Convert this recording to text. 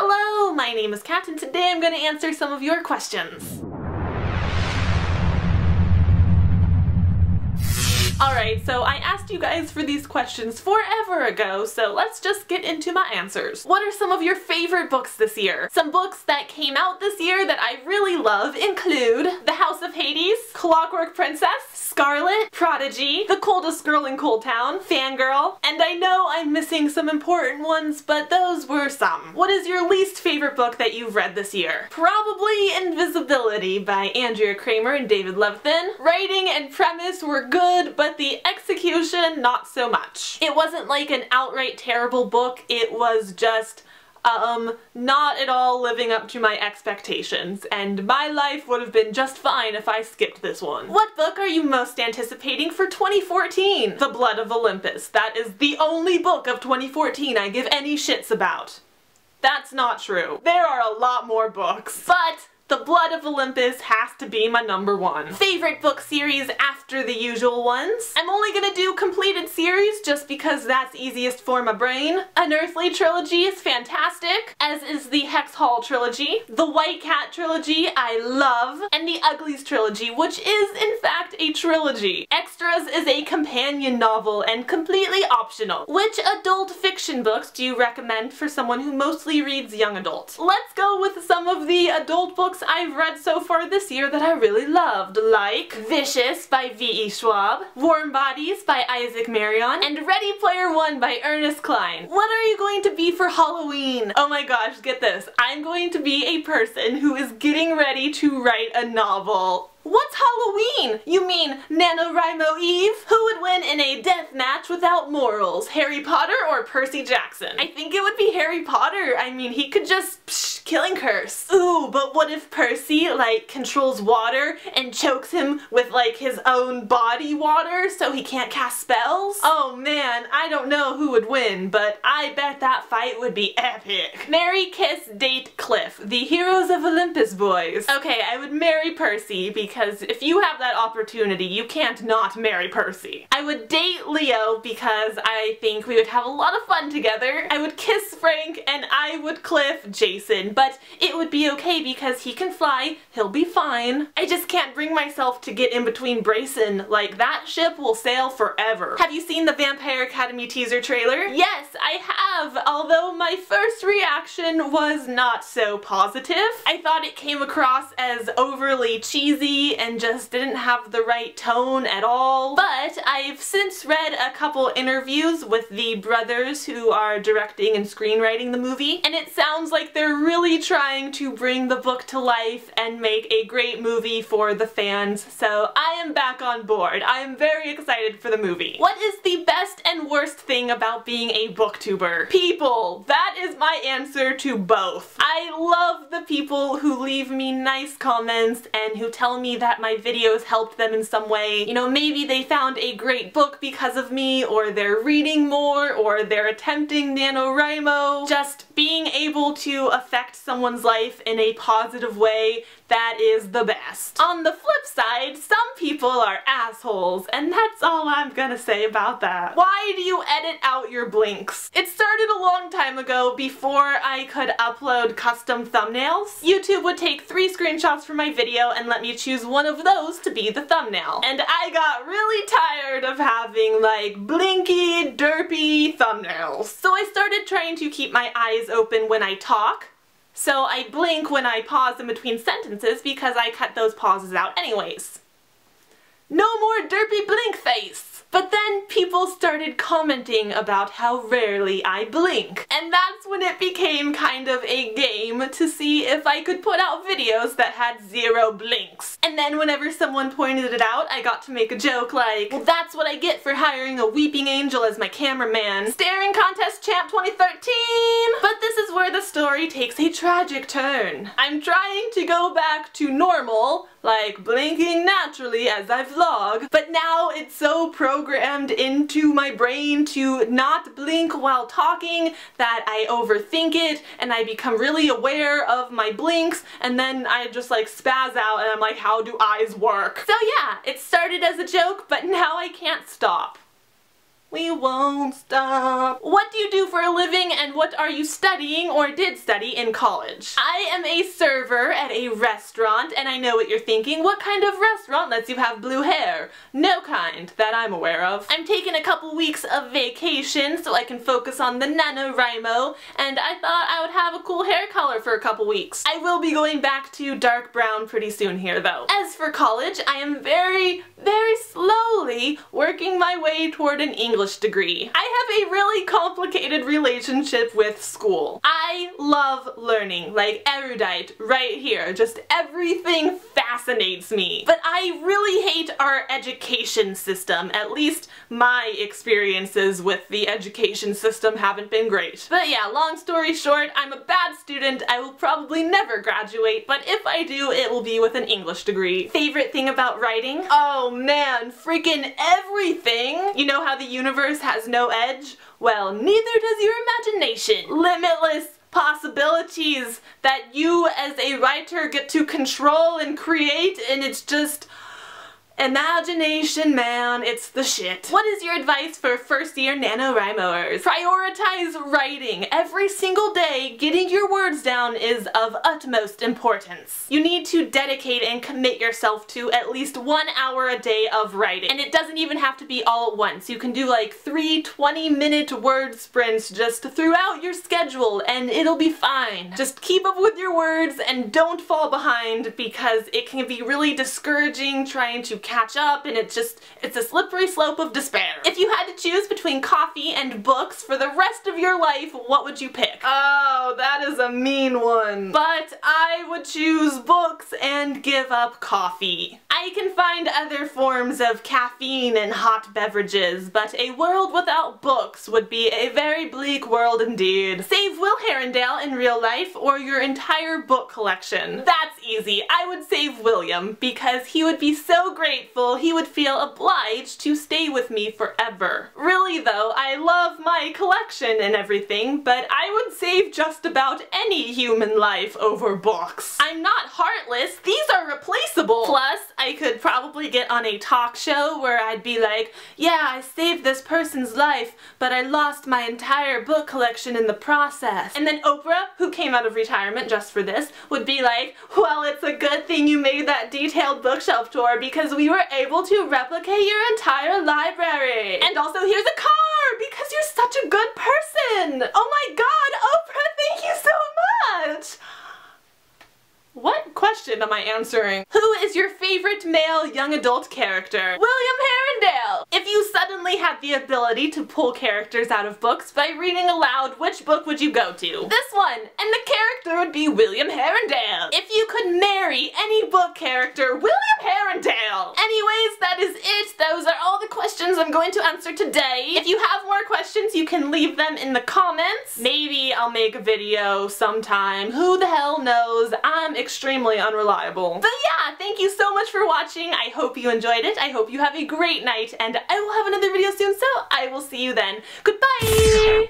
Hello, my name is Kat and today I'm going to answer some of your questions. Alright, so I asked you guys for these questions forever ago, so let's just get into my answers. What are some of your favorite books this year? Some books that came out this year that I really love include The House of Hades, Clockwork Princess, Scarlet, Prodigy, The Coldest Girl in Cold Town, Fangirl, and I know I'm missing some important ones, but those were some. What is your least favorite book that you've read this year? Probably Invisibility by Andrea Kramer and David Levithan. Writing and premise were good, but the execution, not so much. It wasn't like an outright terrible book, it was just not at all living up to my expectations, and my life would have been just fine if I skipped this one. What book are you most anticipating for 2014? The Blood of Olympus. That is the only book of 2014 I give any shits about. That's not true. There are a lot more books, but The Blood of Olympus has to be my #1. Favorite book series after the usual ones? I'm only gonna do completed series just because that's easiest for my brain. Unearthly trilogy is fantastic, as is the Hex Hall trilogy. The White Cat trilogy I love, and the Uglies trilogy, which is in fact a trilogy. Extras is a companion novel and completely optional. Which adult fiction books do you recommend for someone who mostly reads young adult? Let's go with some of the adult books I've read so far this year that I really loved, like Vicious by V.E. Schwab, Warm Bodies by Isaac Marion, and Ready Player One by Ernest Cline. What are you going to be for Halloween? Oh my gosh, get this. I'm going to be a person who is getting ready to write a novel. What's Halloween? You mean NaNoWriMo Eve? Who would win in a death match without morals? Harry Potter or Percy Jackson? I think it would be Harry Potter. I mean, he could just killing curse. Ooh, but what if Percy, like, controls water and chokes him with, like, his own body water so he can't cast spells? Oh man, I don't know who would win, but I bet that fight would be epic. Marry, kiss, date, Cliff. The Heroes of Olympus boys. Okay, I would marry Percy because if you have that opportunity, you can't not marry Percy. I would date Leo because I think we would have a lot of fun together. I would kiss Frank and I would Cliff Jason, but it would be okay because he can fly, he'll be fine. I just can't bring myself to get in between Brayson, like that ship will sail forever. Have you seen the Vampire Academy teaser trailer? Yes, I have, although my first reaction was not so positive. I thought it came across as overly cheesy and just didn't have the right tone at all. But I've since read a couple interviews with the brothers who are directing and screenwriting the movie, and it sounds like they're really trying to bring the book to life and make a great movie for the fans, so I am back on board. I am very excited for the movie. What is the best and worst thing about being a booktuber? People! That is my answer to both. I love the people who leave me nice comments and who tell me that my videos helped them in some way. You know, maybe they found a great book because of me, or they're reading more, or they're attempting NaNoWriMo. Just being able to affect someone's life in a positive way, that is the best. On the flip side, some people are assholes, and that's all I'm gonna say about that. Why do you edit out your blinks? It started a long time ago before I could upload custom thumbnails. YouTube would take 3 screenshots from my video and let me choose one of those to be the thumbnail. And I got really tired of having like blinky, derpy thumbnails. So I started trying to keep my eyes open when I talk. So I blink when I pause in between sentences because I cut those pauses out anyways. No more derpy blink face! But then people started commenting about how rarely I blink. And that's when it became kind of a game to see if I could put out videos that had 0 blinks. And then whenever someone pointed it out, I got to make a joke like, well, that's what I get for hiring a weeping angel as my cameraman. Staring Contest Champ 2013! But this is where the story takes a tragic turn. I'm trying to go back to normal, like blinking naturally as I vlog, but now it's so programmed into my brain to not blink while talking that I overthink it and I become really aware of my blinks, and then I just like spaz out and I'm like, how do eyes work? So yeah, it started as a joke, but now I can't stop. We won't stop. What do you do for a living and what are you studying or did study in college? I am a server at a restaurant and I know what you're thinking. What kind of restaurant lets you have blue hair? No kind that I'm aware of. I'm taking a couple weeks of vacation so I can focus on the NaNoWriMo and I thought I would have a cool hair color for a couple weeks. I will be going back to dark brown pretty soon here though. As for college, I am very slowly working my way toward an English degree. I have a really complicated relationship with school. I love learning, like erudite right here. Just everything fascinates me. But I really hate our education system. At least my experiences with the education system haven't been great. But yeah, long story short, I'm a bad student. I will probably never graduate, but if I do, it will be with an English degree. Favorite thing about writing? Oh man, freaking everything! You know how the universe has no edge? Well, neither does your imagination. Limitless possibilities that you as a writer get to control and create, and it's just imagination, man, it's the shit. What is your advice for first-year NaNoWriMoers? Prioritize writing. Every single day, getting your words down is of utmost importance. You need to dedicate and commit yourself to at least 1 hour a day of writing. And it doesn't even have to be all at once. You can do like 3 20-minute word sprints just throughout your schedule and it'll be fine. Just keep up with your words and don't fall behind because it can be really discouraging trying to catch up and it's a slippery slope of despair. If you had to choose between coffee and books for the rest of your life, what would you pick? Oh, that is a mean one. But I would choose books and give up coffee. I can find other forms of caffeine and hot beverages, but a world without books would be a very bleak world indeed. Save Will Herondale in real life or your entire book collection. That's easy. I would save William because he would be so grateful he would feel obliged to stay with me forever. Really though, I love my collection and everything, but I would save just about any human life over books. I'm not heartless, these are replaceable. Plus, I could probably get on a talk show where I'd be like, yeah, I saved this person's life, but I lost my entire book collection in the process. And then Oprah, who came out of retirement just for this, would be like, well, it's a good thing you made that detailed bookshelf tour because we were able to replicate your entire library. And also here's a car because you're such a good person. Oh my god, Oprah, thank you so much. What question am I answering? Who is your favorite male young adult character? William Herondale! If you suddenly had the ability to pull characters out of books by reading aloud, which book would you go to? This one! And the character would be William Herondale. If you could marry any book character, William Herondale! Anyways, that is it. Those are all the questions I'm going to answer today. If you have more questions, you can leave them in the comments. Maybe I'll make a video sometime. Who the hell knows? I'm extremely unreliable. But yeah, thank you so much for watching. I hope you enjoyed it. I hope you have a great night and I will have another video soon, so I will see you then. Goodbye!